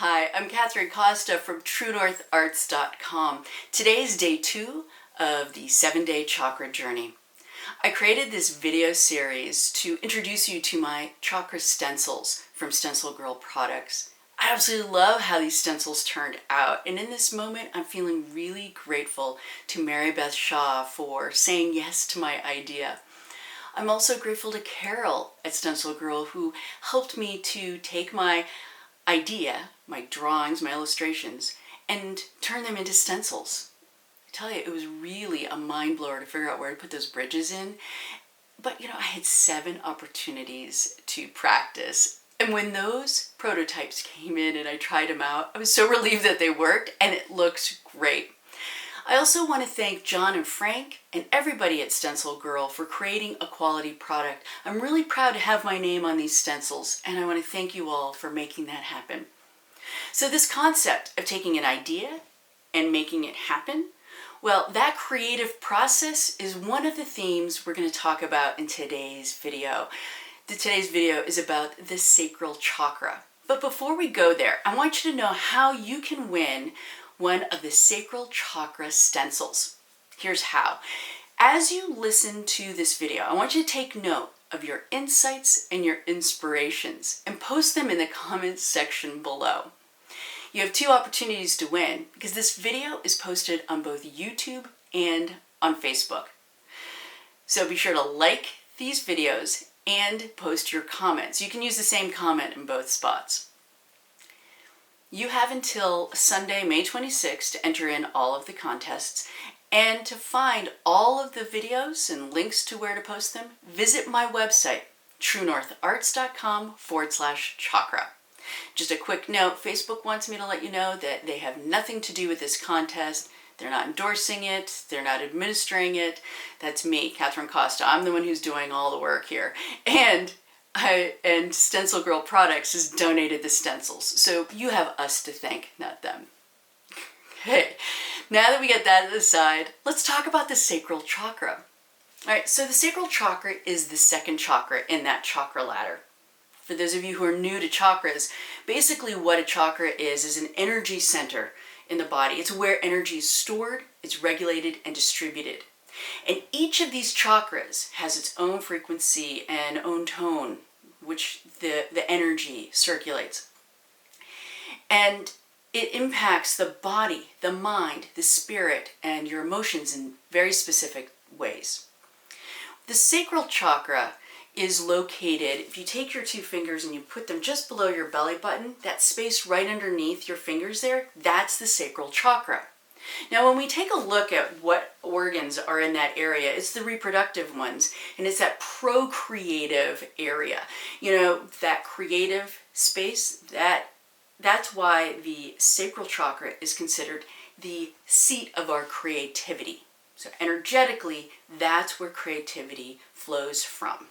Hi, I'm Kathryn Costa from TrueNorthArts.com. Today is day 2 of the 7-day chakra journey. I created this video series to introduce you to my chakra stencils from StencilGirl Products. I absolutely love how these stencils turned out, and in this moment I'm feeling really grateful to Mary Beth Shaw for saying yes to my idea. I'm also grateful to Carol at Stencil Girl who helped me to take my idea, my drawings, my illustrations, and turn them into stencils. I tell you, it was really a mind blower to figure out where to put those bridges in. But I had 7 opportunities to practice. And when those prototypes came in and I tried them out, I was so relieved that they worked and it looked great. I also want to thank John and Frank and everybody at Stencil Girl for creating a quality product. I'm really proud to have my name on these stencils, and I want to thank you all for making that happen. So this concept of taking an idea and making it happen, well, that creative process is one of the themes we're going to talk about in today's video. Today's video is about the Sacral Chakra. But before we go there, I want you to know how you can win one of the Sacral Chakra stencils. Here's how. As you listen to this video, I want you to take note of your insights and your inspirations and post them in the comments section below. You have 2 opportunities to win because this video is posted on both YouTube and on Facebook. So be sure to like these videos and post your comments. You can use the same comment in both spots. You have until Sunday, May 26th to enter in all of the contests, and to find all of the videos and links to where to post them, visit my website, truenortharts.com/chakra. Just a quick note, Facebook wants me to let you know that they have nothing to do with this contest. They're not endorsing it, they're not administering it. That's me, Kathryn Costa. I'm the one who's doing all the work here. And StencilGirl Products has donated the stencils. So you have us to thank, not them. Okay, now that we get that aside, let's talk about the Sacral Chakra. All right, so the Sacral Chakra is the 2nd chakra in that chakra ladder. For those of you who are new to chakras, basically what a chakra is an energy center in the body. It's where energy is stored, it's regulated, and distributed. And each of these chakras has its own frequency and own tone, which the energy circulates. And it impacts the body, the mind, the spirit, and your emotions in very specific ways. The sacral chakra is located, if you take your 2 fingers and you put them just below your belly button, that space right underneath your fingers there, that's the sacral chakra. Now, when we take a look at what organs are in that area, it's the reproductive ones, and it's that procreative area. That creative space, that's why the sacral chakra is considered the seat of our creativity. So energetically, that's where creativity flows from.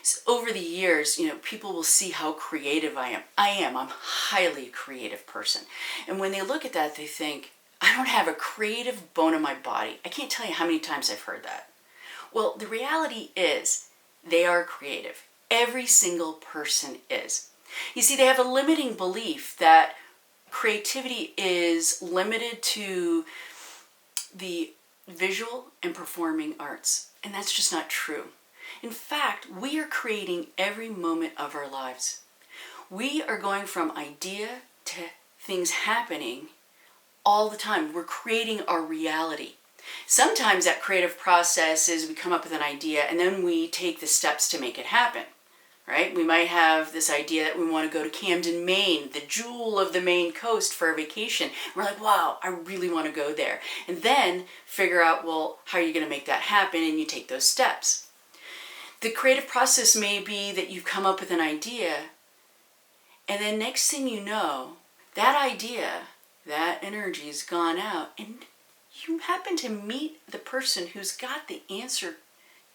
So over the years, people will see how creative I am. I'm a highly creative person. And when they look at that, they think, I don't have a creative bone in my body. I can't tell you how many times I've heard that. Well, the reality is they are creative. Every single person is. You see, they have a limiting belief that creativity is limited to the visual and performing arts. And that's just not true. In fact, we are creating every moment of our lives. We are going from idea to things happening all the time. We're creating our reality. Sometimes that creative process is we come up with an idea and then we take the steps to make it happen, right? We might have this idea that we want to go to Camden, Maine, the jewel of the Maine coast for a vacation. We're like, wow, I really want to go there. And then figure out, well, how are you going to make that happen? And you take those steps. The creative process may be that you've come up with an idea, and then next thing you know, that idea, that energy's gone out, and you happen to meet the person who's got the answer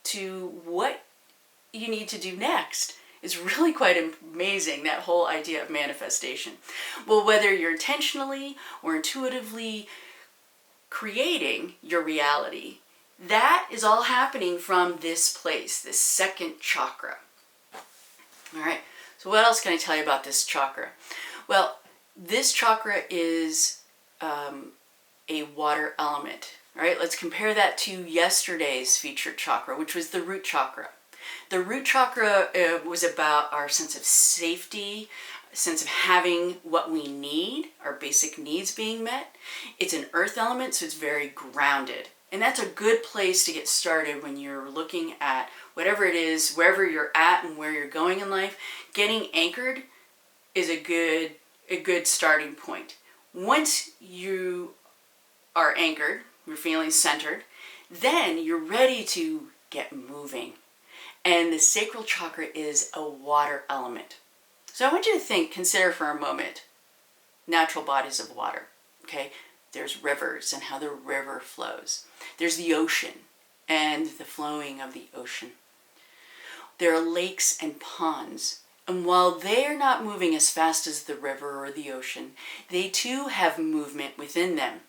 to what you need to do next. It's really quite amazing, that whole idea of manifestation. Well, whether you're intentionally or intuitively creating your reality, that is all happening from this place, this 2nd chakra. All right, so what else can I tell you about this chakra? Well, this chakra is a water element. All right, let's compare that to yesterday's featured chakra, which was the root chakra. The root chakra was about our sense of safety, sense of having what we need, our basic needs being met. It's an earth element, so it's very grounded. And that's a good place to get started when you're looking at whatever it is, wherever you're at and where you're going in life. Getting anchored is a good starting point. Once you are anchored, you're feeling centered, then you're ready to get moving. And the sacral chakra is a water element. So I want you to consider for a moment natural bodies of water, okay? There's rivers and how the river flows. There's the ocean and the flowing of the ocean. There are lakes and ponds. And while they are not moving as fast as the river or the ocean, they too have movement within them.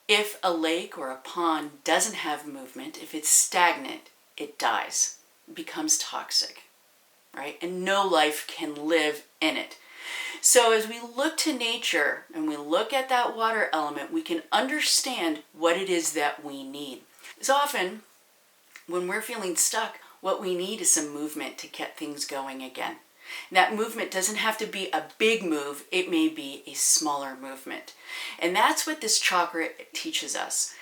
If a lake or a pond doesn't have movement, if it's stagnant, it dies, it becomes toxic, right? And no life can live in it. So as we look to nature and we look at that water element, we can understand what it is that we need. So often, when we're feeling stuck, what we need is some movement to get things going again. That movement doesn't have to be a big move, it may be a smaller movement. And that's what this chakra teaches us.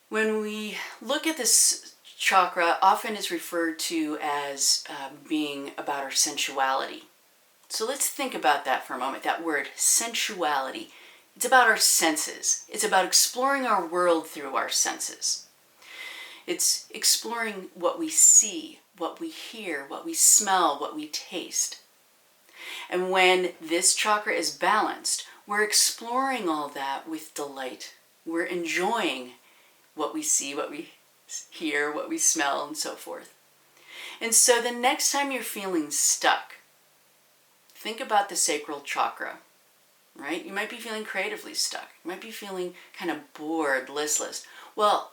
When we look at this chakra, often is referred to as being about our sensuality. So let's think about that for a moment, that word, sensuality. It's about our senses. It's about exploring our world through our senses. It's exploring what we see, what we hear, what we smell, what we taste. And when this chakra is balanced, we're exploring all that with delight. We're enjoying what we see, what we hear, what we smell, and so forth. And so the next time you're feeling stuck, think about the sacral chakra, right? You might be feeling creatively stuck. You might be feeling kind of bored, listless. Well,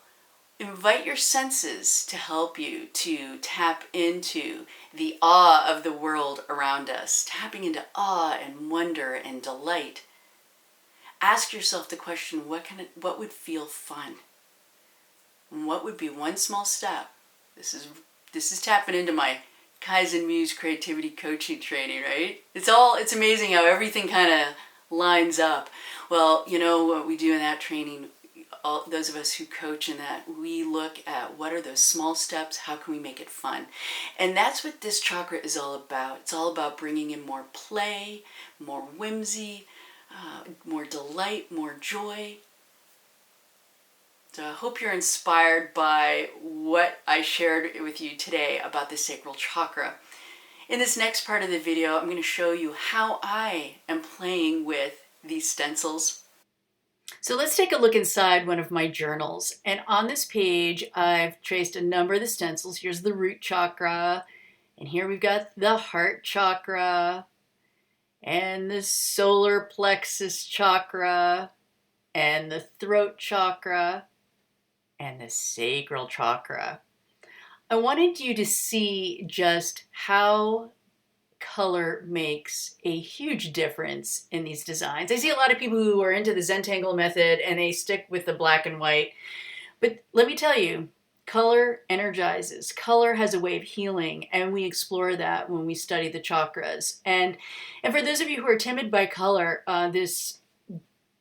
invite your senses to help you to tap into the awe of the world around us, tapping into awe and wonder and delight. Ask yourself the question, what would feel fun? And what would be one small step? This is tapping into my Kaizen Muse creativity coaching training, right? It's amazing how everything kind of lines up. Well, you know what we do in that training, all those of us who coach in that, we look at what are those small steps, how can we make it fun? And that's what this chakra is all about. It's all about bringing in more play, more whimsy, more delight, more joy. So I hope you're inspired by what I shared with you today about the sacral chakra. In this next part of the video, I'm going to show you how I am playing with these stencils. So let's take a look inside one of my journals. And on this page, I've traced a number of the stencils. Here's the root chakra. And here we've got the heart chakra and the solar plexus chakra and the throat chakra and the sacral chakra. I wanted you to see just how color makes a huge difference in these designs. I see a lot of people who are into the Zentangle method and they stick with the black and white. But let me tell you, color energizes. Color has a way of healing, and we explore that when we study the chakras. And for those of you who are timid by color, this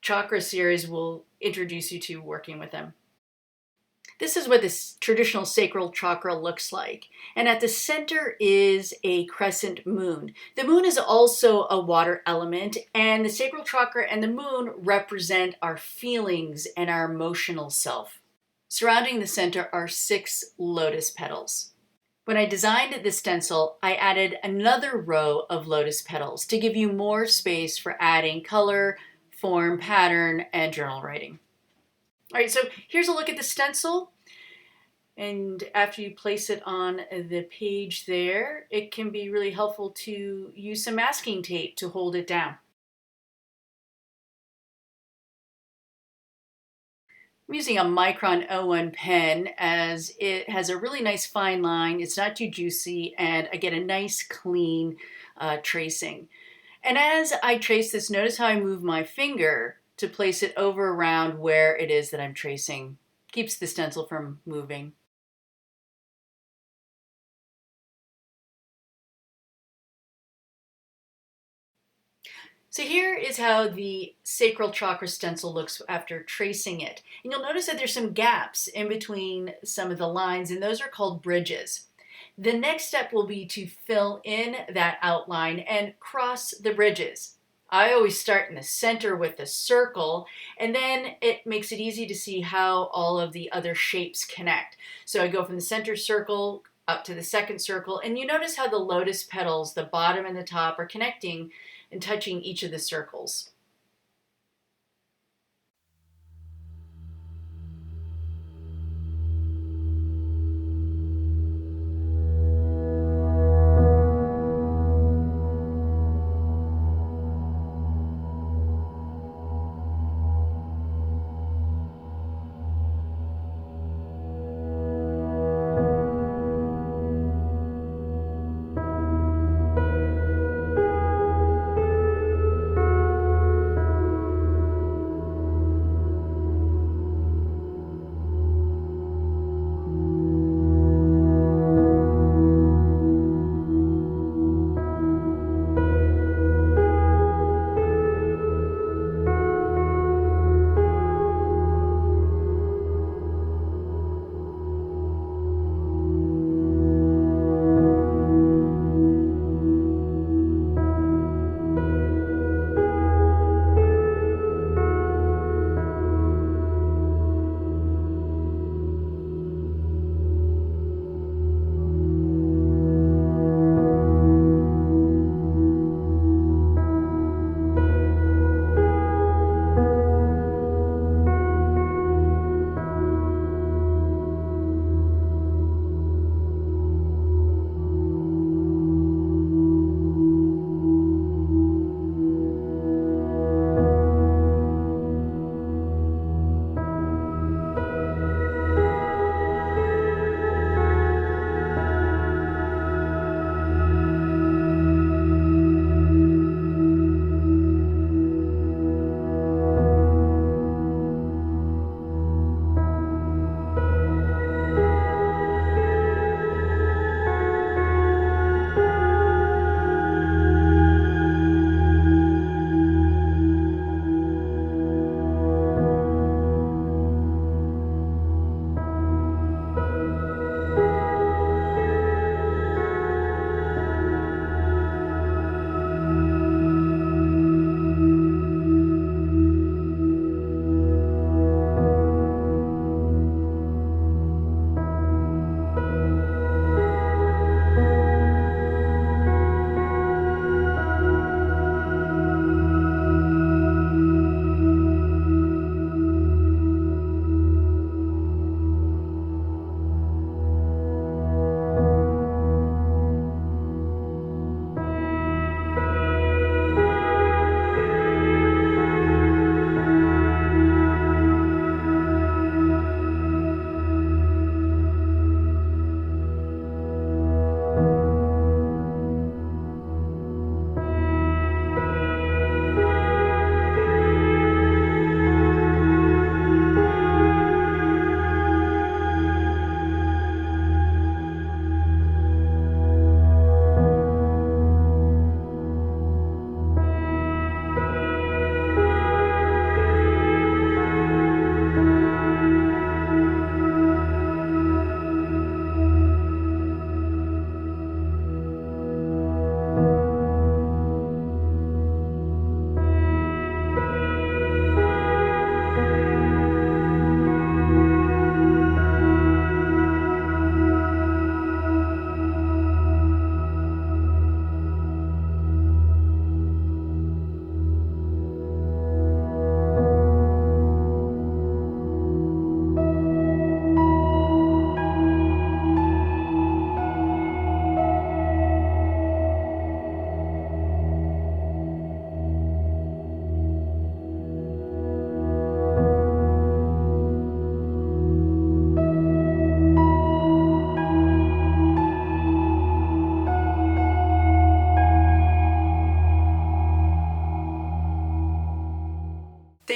chakra series will introduce you to working with them. This is what this traditional sacral chakra looks like. And at the center is a crescent moon. The moon is also a water element, and the sacral chakra and the moon represent our feelings and our emotional self. Surrounding the center are 6 lotus petals. When I designed the stencil, I added another row of lotus petals to give you more space for adding color, form, pattern, and journal writing. All right, so here's a look at the stencil. And after you place it on the page there, it can be really helpful to use some masking tape to hold it down. I'm using a Micron O1 pen as it has a really nice fine line. It's not too juicy, and I get a nice clean tracing. And as I trace this, notice how I move my finger to place it over around where it is that I'm tracing. Keeps the stencil from moving. So here is how the Sacral Chakra stencil looks after tracing it. And you'll notice that there's some gaps in between some of the lines, and those are called bridges. The next step will be to fill in that outline and cross the bridges. I always start in the center with a circle, and then it makes it easy to see how all of the other shapes connect. So I go from the center circle up to the second circle, and you notice how the lotus petals, the bottom and the top, are connecting and touching each of the circles.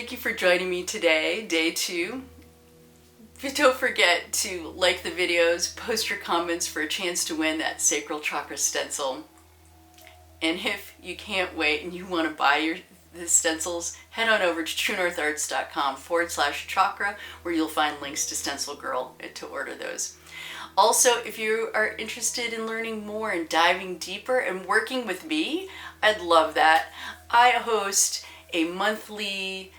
thank you for joining me today, day 2. Don't forget to like the videos, post your comments for a chance to win that Sacral Chakra stencil. And if you can't wait and you want to buy the stencils, head on over to truenortharts.com/chakra, where you'll find links to StencilGirl to order those. Also, if you are interested in learning more and diving deeper and working with me, I'd love that. I host a monthly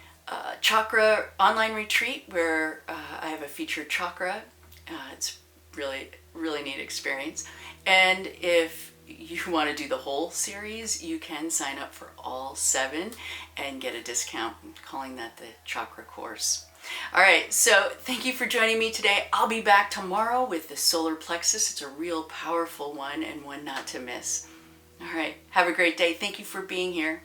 chakra online retreat where I have a featured chakra. It's really neat experience. And if you want to do the whole series, you can sign up for all 7 and get a discount. I'm calling that the chakra course. All right, so thank you for joining me today. I'll be back tomorrow with the solar plexus. It's a real powerful one and one not to miss. All right, have a great day. Thank you for being here.